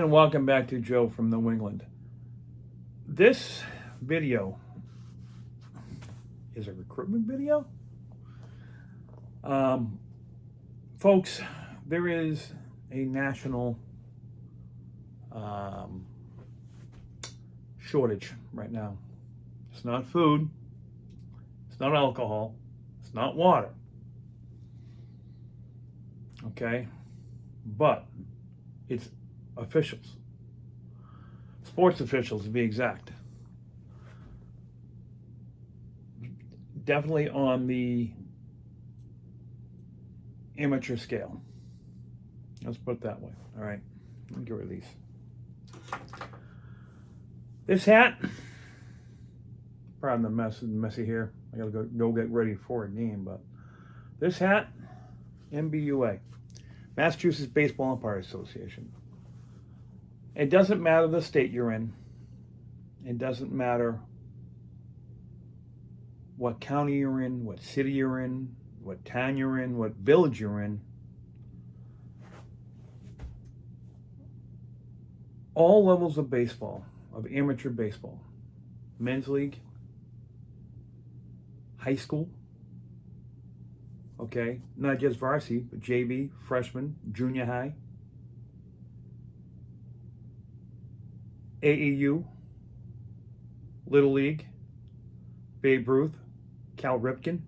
And welcome back to Joe from New England. This video is a recruitment video. Folks, there is a national shortage right now. It's not food, it's not alcohol, it's not water. Okay? But it's officials. Sports officials to be exact. Definitely on the amateur scale. Let's put it that way. All right, let me get rid of these. This hat, pardon the messy here. I gotta go get ready for a game, but this hat, MBUA, Massachusetts Baseball Umpires Association. It doesn't matter the state you're in. It doesn't matter what county you're in, what city you're in, what town you're in, what village you're in. All levels of baseball, of amateur baseball, men's league, high school, okay, not just varsity, but JV, freshman, junior high, AAU, Little League, Babe Ruth, Cal Ripken.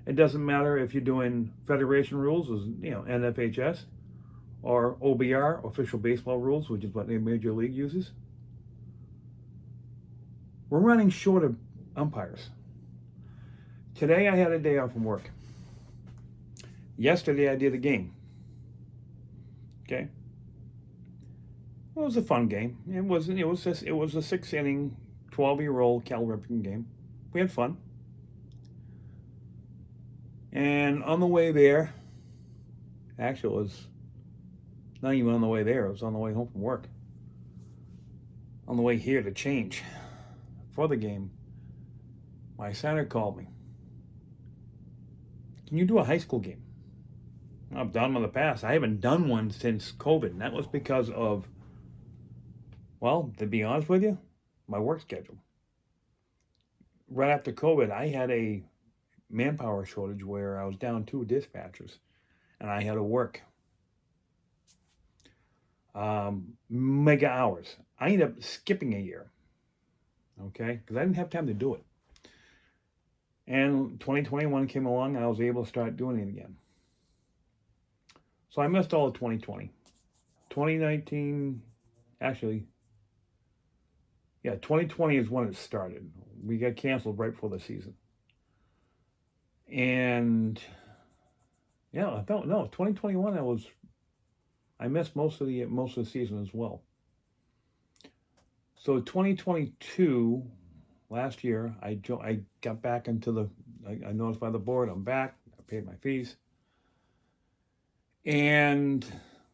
It doesn't matter if you're doing federation rules, NFHS, or OBR, official baseball rules, which is what the Major League uses. We're running short of umpires. Today I had a day off from work. Yesterday I did a game. Okay. It was a fun game. It was a 6-inning, 12-year-old Cal Ripken game. We had fun. And on the way there, actually it was not even on the way there, it was on the way home from work. On the way here to change for the game, my center called me. Can you do a high school game? I've done them in the past. I haven't done one since COVID, and that was because of, well, to be honest with you, my work schedule. Right after COVID, I had a manpower shortage where I was down 2 dispatchers, and I had to work mega hours. I ended up skipping a year, okay, because I didn't have time to do it. And 2021 came along, and I was able to start doing it again. So I missed all of 2020. 2019, actually, 2020 is when it started. We got canceled right before the season. And 2021 I missed most of the season as well. So 2022, last year, I got back into I notified the board, I'm back, I paid my fees. And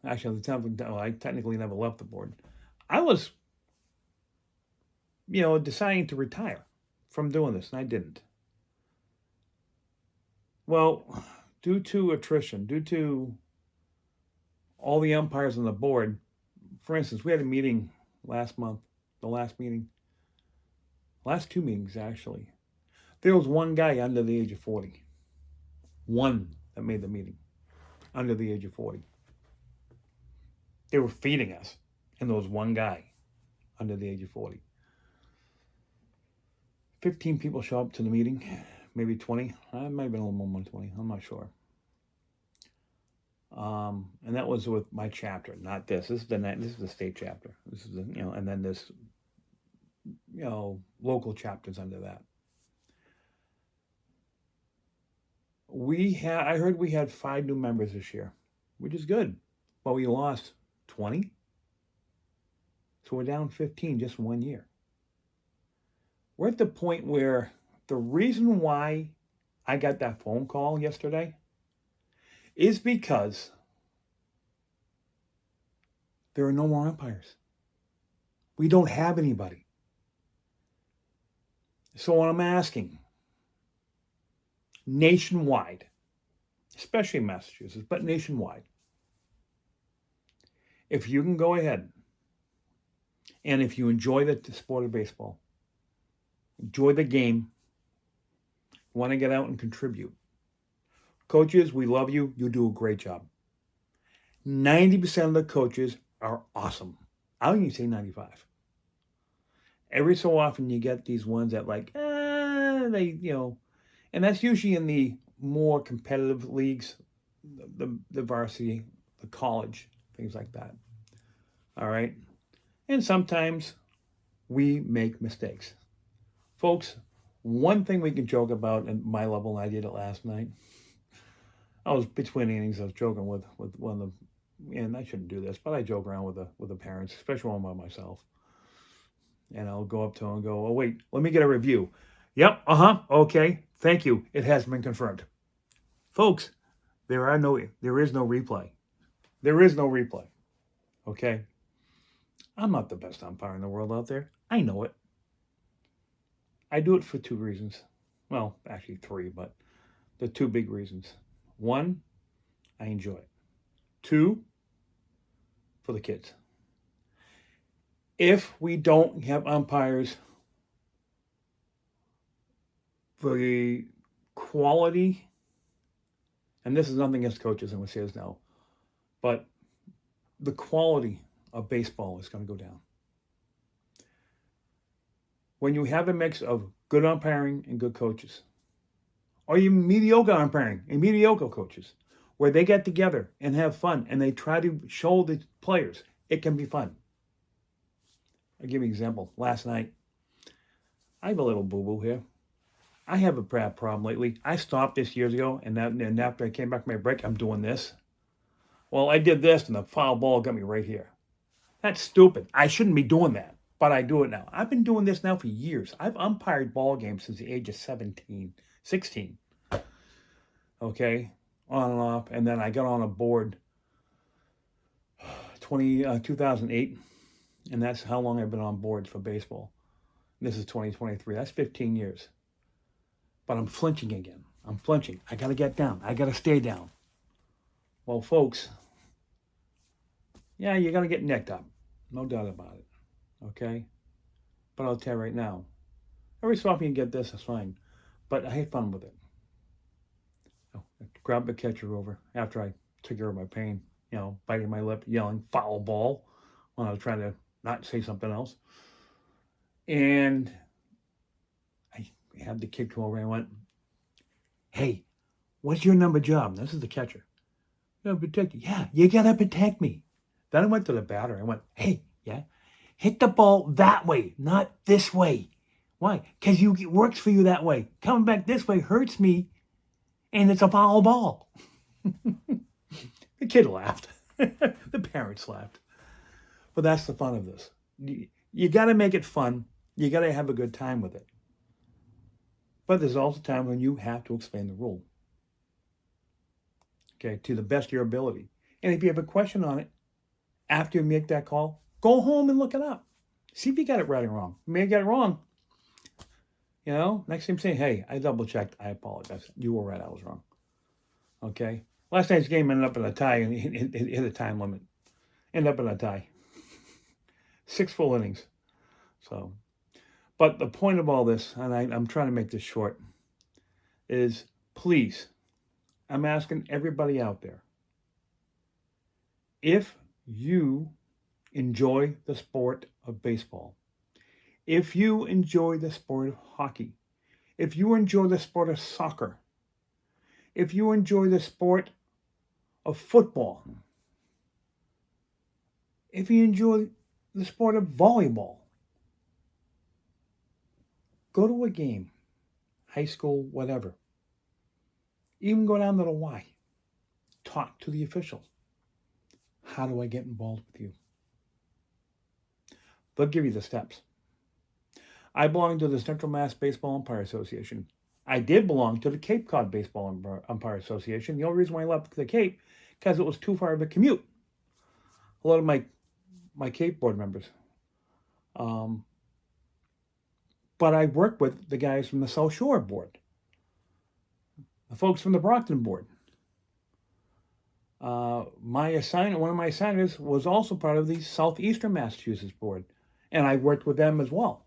actually, I technically never left the board. I was deciding to retire from doing this, and I didn't. Well, due to attrition, due to all the umpires on the board, for instance, we had a meeting last month, last 2 meetings actually. There was one guy under the age of 40. One that made the meeting, under the age of 40. They were feeding us, and there was one guy under the age of 40. 15 people show up to the meeting, maybe 20. It might have been a little more than 20. I'm not sure. And that was with my chapter, not this. This is the state chapter. This is and then this, local chapters under that. I heard we had 5 new members this year, which is good, but we lost 20. So we're down 15 just 1 year. We're at the point where the reason why I got that phone call yesterday is because there are no more umpires. We don't have anybody. So what I'm asking, nationwide, especially in Massachusetts, but nationwide, If you can go ahead, and if you enjoy the sport of baseball, enjoy the game, want to get out and contribute. Coaches, we love you. You do a great job. 90% of the coaches are awesome. I don't even say 95. Every so often you get these ones that and that's usually in the more competitive leagues, the varsity, the college, things like that. All right? And sometimes we make mistakes. Folks, one thing we can joke about at my level, and I did it last night. I was between innings. I was joking with one of the, and I shouldn't do this, but I joke around with the parents, especially when I'm by myself. And I'll go up to them and go, "Oh wait, let me get a review." Yep, okay, thank you. It has been confirmed, folks. There is no replay. There is no replay. Okay, I'm not the best umpire in the world out there. I know it. I do it for two reasons. Well, actually three, but the two big reasons. One, I enjoy it. Two, for the kids. If we don't have umpires for the quality, and this is nothing against coaches, I'm going to say this now, but the quality of baseball is going to go down. When you have a mix of good umpiring and good coaches, or even mediocre umpiring and mediocre coaches, where they get together and have fun and they try to show the players it can be fun. I'll give you an example. Last night, I have a little boo-boo here. I have a problem lately. I stopped this years ago, and after I came back from my break, I'm doing this. Well, I did this, and the foul ball got me right here. That's stupid. I shouldn't be doing that, but I do it now. I've been doing this now for years. I've umpired ball games since the age of 16. Okay, on and off, and then I got on a board 2008, and that's how long I've been on boards for baseball. This is 2023. That's 15 years. But I'm flinching again. I'm flinching. I got to get down. I got to stay down. Well, folks, yeah, you're going to get necked up. No doubt about it. Okay? But I'll tell you right now, every so often you get this, that's fine. But I had fun with it. I grabbed the catcher over after I took care of my pain, biting my lip, yelling foul ball when I was trying to not say something else. And I had the kid come over and I went, "Hey, what's your number job?" This is the catcher. "You gotta protect you." "Yeah, you gotta protect me." Then I went to the batter and I went, "Hey, yeah, hit the ball that way, not this way." "Why?" "Because it works for you that way. Coming back this way hurts me, and it's a foul ball." The kid laughed. The parents laughed. But that's the fun of this. You got to make it fun. You got to have a good time with it. But there's also time when you have to explain the rule. Okay, to the best of your ability. And if you have a question on it, after you make that call, go home and look it up. See if you got it right or wrong. You may get it wrong. Next time say, "Hey, I double checked. I apologize. You were right. I was wrong." Okay. Last night's game ended up in a tie and it hit a time limit. Ended up in a tie. 6 full innings. So, but the point of all this, and I'm trying to make this short, is please, I'm asking everybody out there, if you enjoy the sport of baseball, if you enjoy the sport of hockey, if you enjoy the sport of soccer, if you enjoy the sport of football, if you enjoy the sport of volleyball, go to a game, high school, whatever. Even go down to the Y. Talk to the officials. How do I get involved with you? They'll give you the steps. I belong to the Central Mass Baseball Umpire Association. I did belong to the Cape Cod Baseball Umpire Association. The only reason why I left the Cape, because it was too far of a commute. A lot of my Cape board members. But I worked with the guys from the South Shore board, the folks from the Brockton board. one of my assigners was also part of the Southeastern Massachusetts board, and I worked with them as well.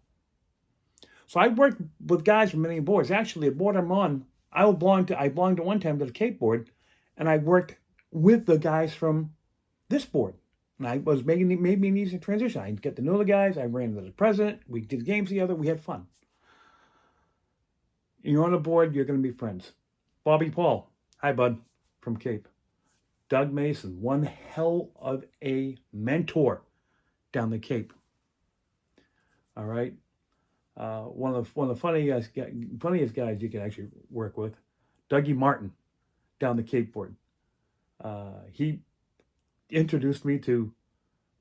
So I worked with guys from many boards. Actually, the board I'm on, I belonged to one time to the Cape board, and I worked with the guys from this board. And I was made me an easy transition. I get to know the guys. I ran into the president. We did games together. We had fun. You're on the board. You're going to be friends. Bobby Paul, hi bud, from Cape. Doug Mason, one hell of a mentor down the Cape. All right. One of the funniest guys you can actually work with, Dougie Martin, down the Cape board. He introduced me to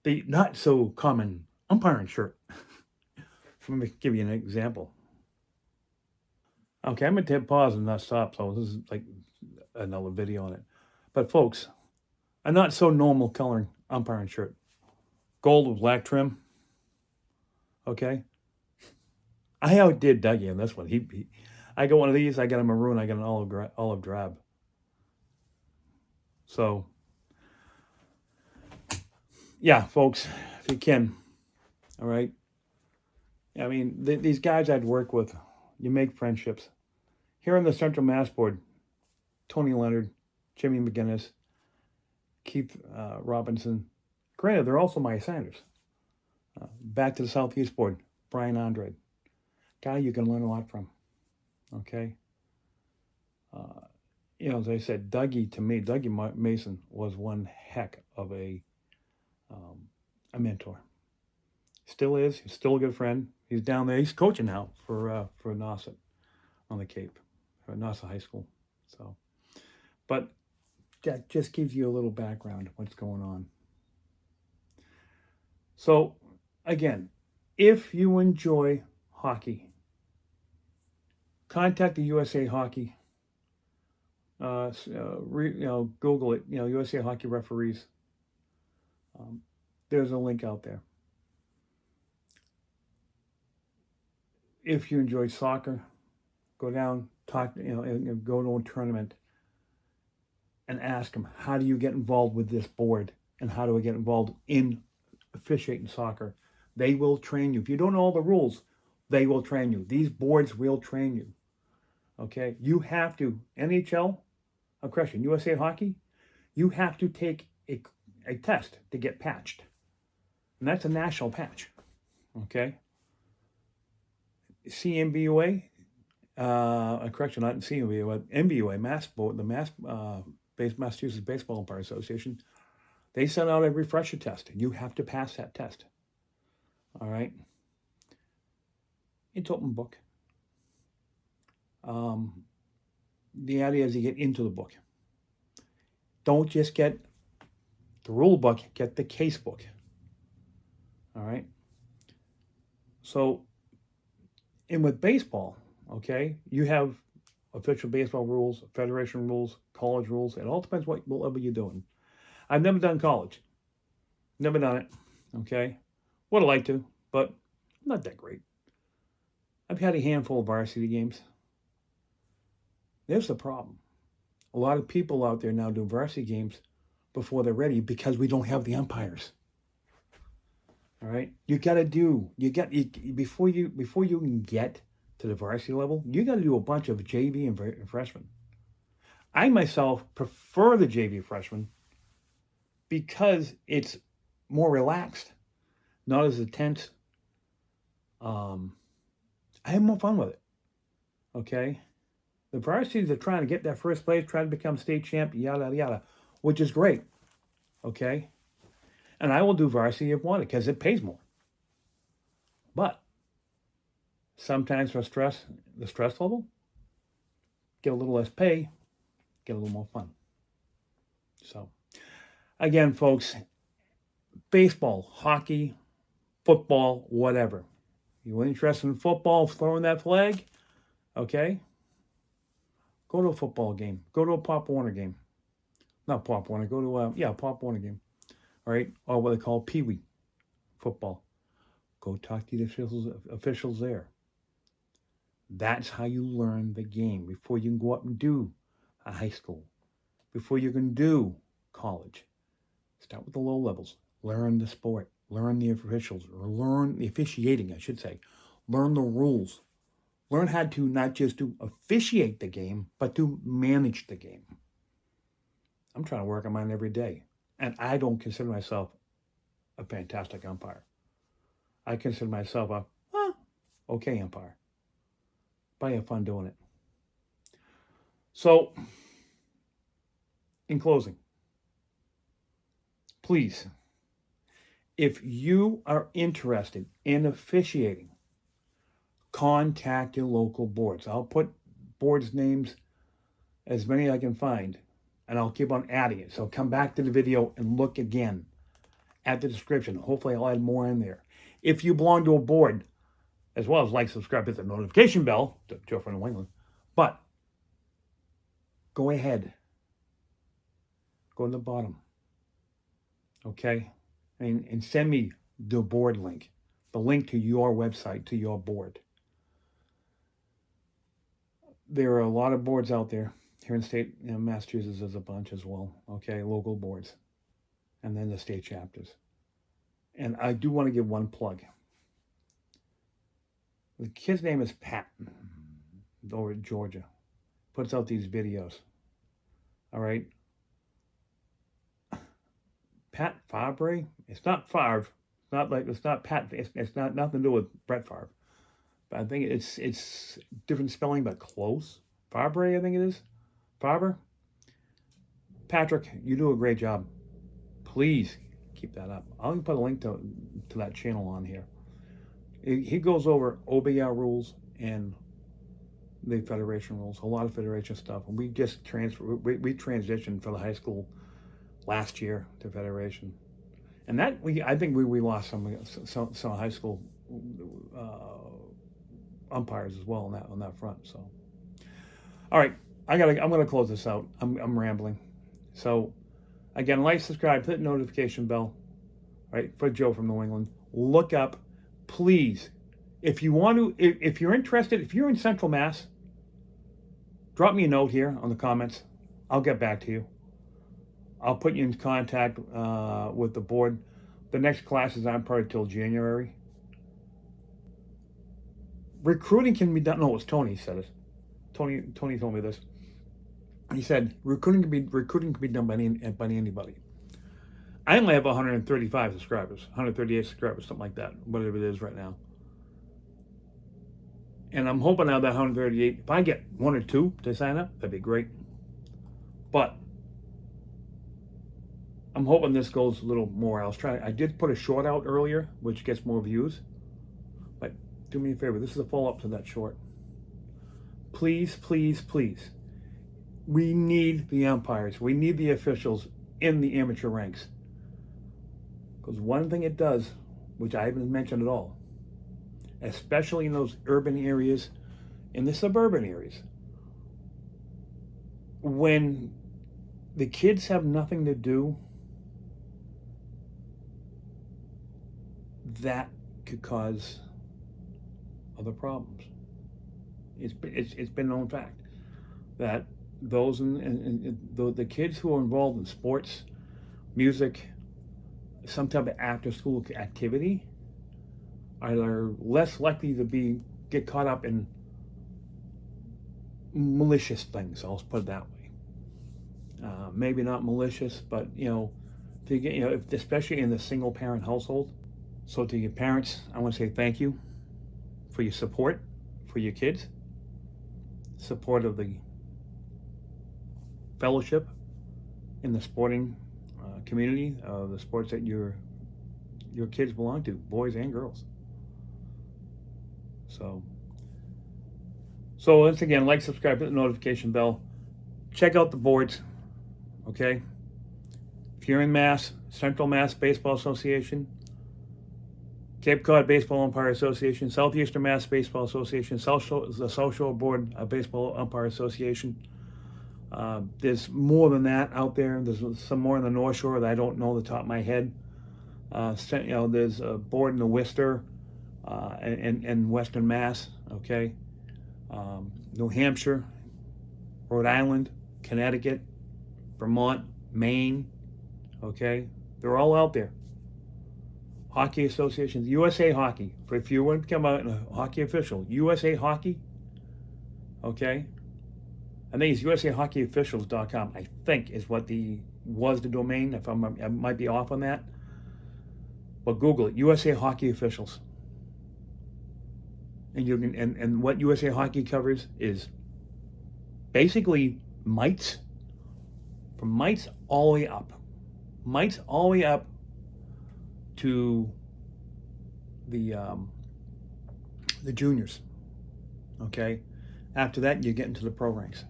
the not so common umpiring shirt. Let me give you an example. Okay, I'm going to hit pause and not stop, so this is like another video on it. But folks, a not so normal coloring umpiring shirt. Gold with black trim. Okay. I outdid Dougie on this one. I got one of these, I got a maroon, I got an olive drab. So, yeah, folks, if you can, all right. I mean, these guys I'd work with, you make friendships. Here on the Central Mass board, Tony Leonard, Jimmy McGinnis, Keith Robinson. Granted, they're also my assigners. Back to the Southeast board, Brian Andrade. Guy you can learn a lot from. Okay? As I said, Dougie Mason was one heck of a mentor. Still is. He's still a good friend. He's down there. He's coaching now for Nauset on the Cape, for Nauset High School. So, but that just gives you a little background of what's going on. So, again, if you enjoy hockey, contact the USA Hockey. Google it. USA Hockey referees. There's a link out there. If you enjoy soccer, go down, talk. Go to a tournament, and ask them, how do you get involved with this board, and how do I get involved in officiating soccer? They will train you. If you don't know all the rules, they will train you. These boards will train you. Okay, you have to USA Hockey, you have to take a test to get patched, and that's a national patch. Okay. MBUA, not CMBUA, MBUA, the Massachusetts Baseball Umpire Association. They send out a refresher test, and you have to pass that test. All right. It's open book. The idea is you get into the book. Don't just get the rule book, get the case book. All right. So, and with baseball, okay, you have official baseball rules, federation rules, college rules. It all depends what level you're doing. I've never done college. Never done it. Okay. Would have liked to, but not that great. I've had a handful of varsity games. There's the problem. A lot of people out there now do varsity games before they're ready because we don't have the umpires. All right, before you can get to the varsity level, you got to do a bunch of JV and freshmen. I myself prefer the JV freshman because it's more relaxed, not as intense. I have more fun with it. Okay, the varsities are trying to get that first place, trying to become state champ, yada yada, which is great. Okay. And I will do varsity if wanted because it pays more. But sometimes the stress level, get a little less pay, get a little more fun. So, again, folks, baseball, hockey, football, whatever. You're interested in football, throwing that flag, okay? Go to a football game. Go to a Pop Warner game. Not Pop Warner. Go to a Pop Warner game. All right, or what they call Pee-wee football. Go talk to the officials there. That's how you learn the game before you can go up and do a high school, before you can do college. Start with the low levels. Learn the sport. Learn the officials. Or learn the officiating, I should say. Learn the rules. Learn how to not just to officiate the game, but to manage the game. I'm trying to work on mine every day. And I don't consider myself a fantastic umpire. I consider myself a, okay umpire. But I have fun doing it. So, in closing, please, if you are interested in officiating, contact your local boards. I'll put boards' names, as many as I can find, and I'll keep on adding it. So come back to the video and look again at the description. Hopefully I'll add more in there. If you belong to a board, as well as like, subscribe, hit the notification bell, to Joe from New England, but go ahead. Go to the bottom. Okay? And send me the board link, the link to your website, to your board. There are a lot of boards out there. Here in state, Massachusetts, there's a bunch as well. Okay, local boards. And then the state chapters. And I do want to give one plug. The kid's name is Pat, over at Georgia. Puts out these videos. All right? Pat Favre? It's not Favre. It's not Pat. It's not nothing to do with Brett Favre. But I think it's different spelling, but close. Favre, I think it is. Favre. Patrick, you do a great job. Please keep that up. I'll put a link to that channel on here. He goes over OBR rules and the federation rules, a lot of federation stuff. And we just we transitioned for the high school last year to federation, and that I think we lost some high school umpires as well on that front. So, all right, I'm gonna close this out. I'm rambling. So, again, like, subscribe, hit the notification bell. Right, for Joe from New England. Look up, please. If you want to, if you're interested, if you're in Central Mass, drop me a note here on the comments. I'll get back to you. I'll put you in contact with the board. The next classes aren't probably till January. Recruiting can be done. No, it was Tony said it. Tony told me this. He said recruiting can be done by anybody. I only have 135 subscribers, 138 subscribers, something like that, whatever it is right now. And I'm hoping out of that 138, if I get one or two to sign up, that'd be great. But I'm hoping this goes a little more. I did put a short out earlier, which gets more views. But do me a favor, this is a follow-up to that short. Please, please, please. We need the umpires. We need the officials in the amateur ranks. Because one thing it does, which I haven't mentioned at all, especially in those urban areas, in the suburban areas, when the kids have nothing to do, that could cause other problems. It's been known fact that those the kids who are involved in sports, music, some type of after-school activity are less likely to get caught up in malicious things. I'll put it that way. Maybe not malicious, but especially in the single-parent household. So to your parents, I want to say thank you for your support for your kids, support of the fellowship in the sporting community, the sports that your kids belong to, boys and girls. So once again, like, subscribe, hit the notification bell. Check out the boards, okay? If you're in Mass, Central Mass Baseball Association, Cape Cod Baseball Umpire Association, Southeastern Mass Baseball Association, the South Shore Board Baseball Umpire Association. There's more than that out there. There's some more in the North Shore that I don't know the top of my head. There's a board in the Worcester and Western Mass, okay? New Hampshire, Rhode Island, Connecticut, Vermont, Maine, Okay? They're all out there. Hockey associations, USA Hockey. For if you want to become a hockey official, USA Hockey. Okay? I think it's usahockeyofficials.com, I think is what was the domain. If I might be off on that. But Google it, USA Hockey Officials. And you can and what USA Hockey covers is basically mites, from mites all the way up. Mites all the way up to the juniors. Okay? After that, you get into the pro ranks.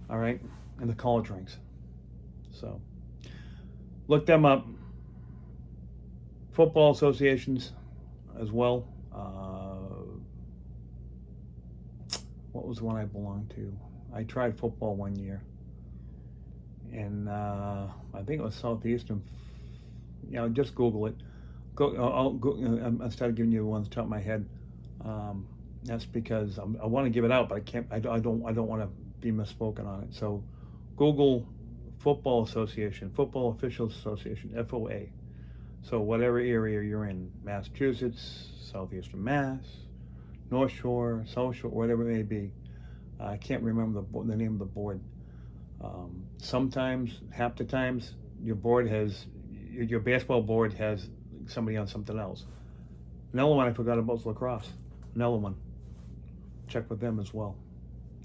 All right? And the college ranks. So, look them up. Football associations as well. What was the one I belonged to? I tried football one year. And I think it was Southeastern. Just Google it. I'll go, instead of giving you the ones top of my head. That's because I want to give it out, but I can't. I don't want to be misspoken on it. So, Google Football Association, Football Officials Association, FOA. So whatever area you're in, Massachusetts, Southeastern Mass, North Shore, South Shore, whatever it may be. I can't remember the name of the board. Sometimes, half the times, your baseball board has somebody on something else. Another one I forgot about is lacrosse. Another one. Check with them as well.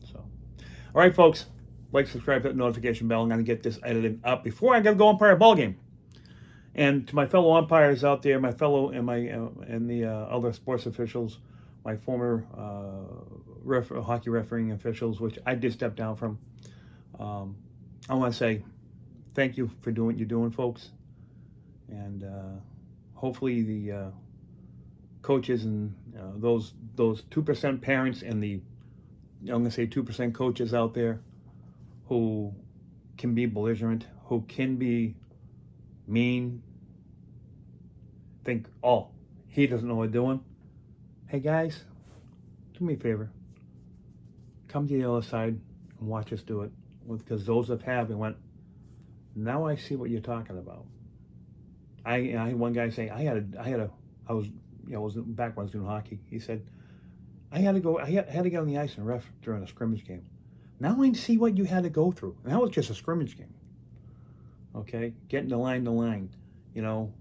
So, all right, folks. Like, subscribe, hit the notification bell. I'm going to get this edited up before I got to go umpire a ball game. And to my fellow umpires out there, my fellow and the other sports officials, my former hockey refereeing officials, which I did step down from, I want to say thank you for doing what you're doing, folks. And hopefully the coaches and those 2% parents and I'm going to say 2% coaches out there who can be belligerent, who can be mean, think, oh, he doesn't know what he's doing. Hey guys, do me a favor. Come to the other side and watch us do it. Because those that have, and went, now I see what you're talking about. I had one guy say, I was back when I was doing hockey. He said, I had to get on the ice and ref during a scrimmage game. Now I see what you had to go through. And that was just a scrimmage game. Okay, getting the line,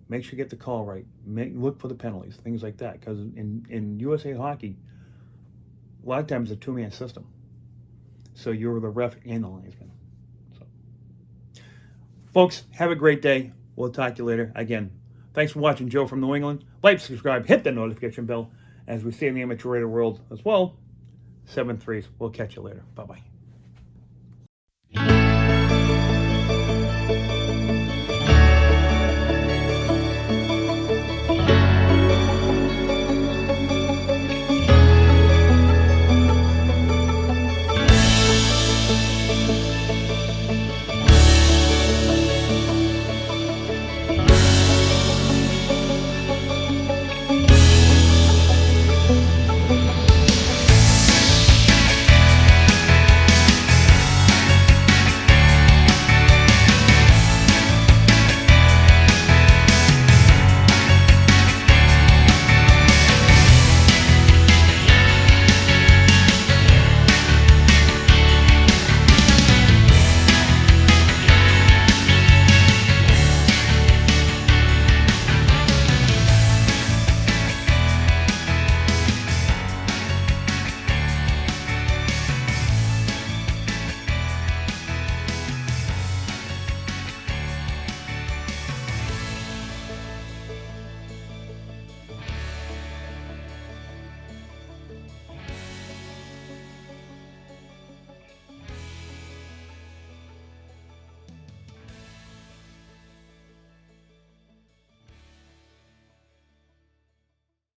make sure you get the call right. Look for the penalties, things like that. Because in USA Hockey, a lot of times it's a two-man system. So you're the ref and the linesman. So, folks, have a great day. We'll talk to you later. Again, thanks for watching Joe from New England. Like, subscribe, hit the notification bell. As we say in the amateur radio world as well, 7 3s. We'll catch you later. Bye-bye.